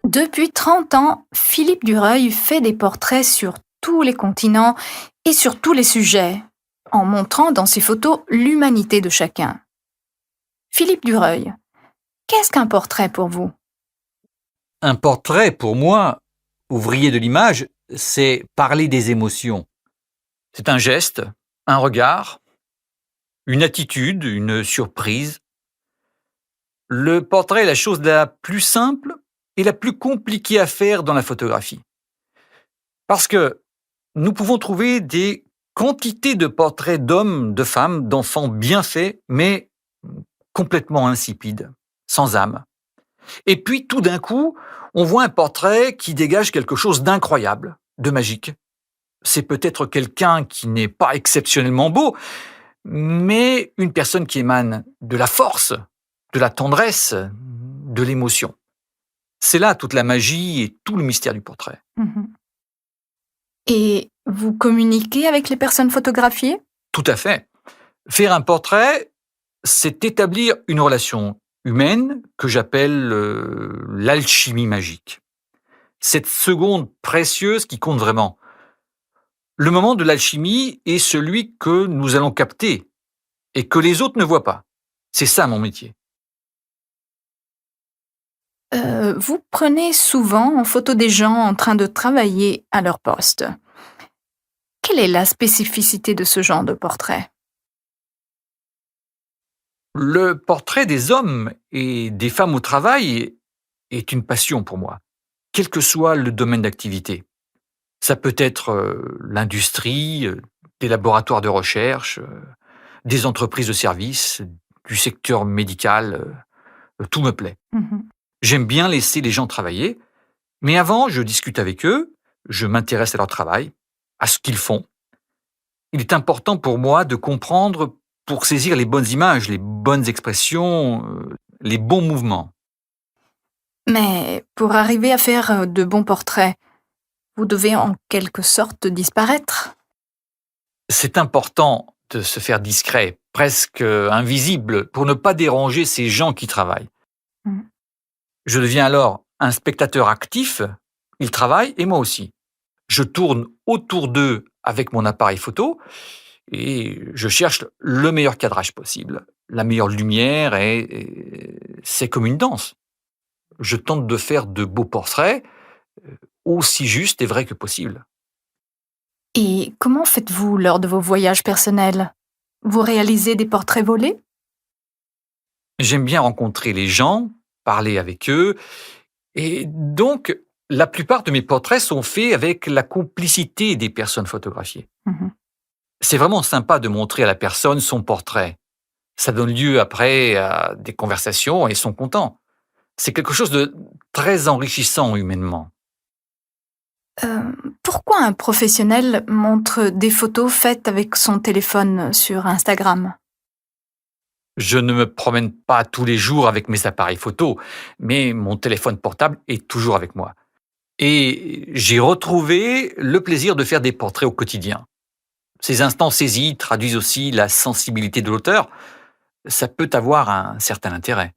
Depuis 30 ans, Philippe Dureuil fait des portraits sur tous les continents et sur tous les sujets, en montrant dans ses photos l'humanité de chacun. Philippe Dureuil, qu'est-ce qu'un portrait pour vous? Un portrait, pour moi, ouvrier de l'image, c'est parler des émotions. C'est un geste, un regard, une attitude, une surprise. Le portrait est la chose la plus simple et la plus compliquée à faire dans la photographie. Parce que nous pouvons trouver des quantités de portraits d'hommes, de femmes, d'enfants bien faits, mais complètement insipides, sans âme. Et puis, tout d'un coup, on voit un portrait qui dégage quelque chose d'incroyable, de magique. C'est peut-être quelqu'un qui n'est pas exceptionnellement beau, mais une personne qui émane de la force, de la tendresse, de l'émotion. C'est là toute la magie et tout le mystère du portrait. Mhm. Et vous communiquez avec les personnes photographiées? Tout à fait. Faire un portrait, c'est établir une relation humaine que j'appelle l'alchimie magique. Cette seconde précieuse qui compte vraiment. Le moment de l'alchimie est celui que nous allons capter et que les autres ne voient pas. C'est ça mon métier. Vous prenez souvent en photo des gens en train de travailler à leur poste. Quelle est la spécificité de ce genre de portrait? Le portrait des hommes et des femmes au travail est une passion pour moi, quel que soit le domaine d'activité. Ça peut être l'industrie, des laboratoires de recherche, des entreprises de services, du secteur médical, tout me plaît. Mhm. J'aime bien laisser les gens travailler, mais avant, je discute avec eux, je m'intéresse à leur travail, à ce qu'ils font. Il est important pour moi de comprendre pour saisir les bonnes images, les bonnes expressions, les bons mouvements. Mais pour arriver à faire de bons portraits, vous devez en quelque sorte disparaître. C'est important de se faire discret, presque invisible, pour ne pas déranger ces gens qui travaillent. Mhm. Je deviens alors un spectateur actif, ils travaillent et moi aussi. Je tourne autour d'eux avec mon appareil photo et je cherche le meilleur cadrage possible, la meilleure lumière et c'est comme une danse. Je tente de faire de beaux portraits aussi justes et vrais que possible. Et comment faites-vous lors de vos voyages personnels? Vous réalisez des portraits volés? J'aime bien rencontrer les gens, parler avec eux et donc la plupart de mes portraits sont faits avec la complicité des personnes photographiées. Mhm. C'est vraiment sympa de montrer à la personne son portrait. Ça donne lieu après à des conversations et ils sont contents. C'est quelque chose de très enrichissant humainement. Euh, Pourquoi un professionnel montre des photos faites avec son téléphone sur Instagram? Je ne me promène pas tous les jours avec mes appareils photo, mais mon téléphone portable est toujours avec moi. Et j'ai retrouvé le plaisir de faire des portraits au quotidien. Ces instants saisis traduisent aussi la sensibilité de l'auteur. Ça peut avoir un certain intérêt.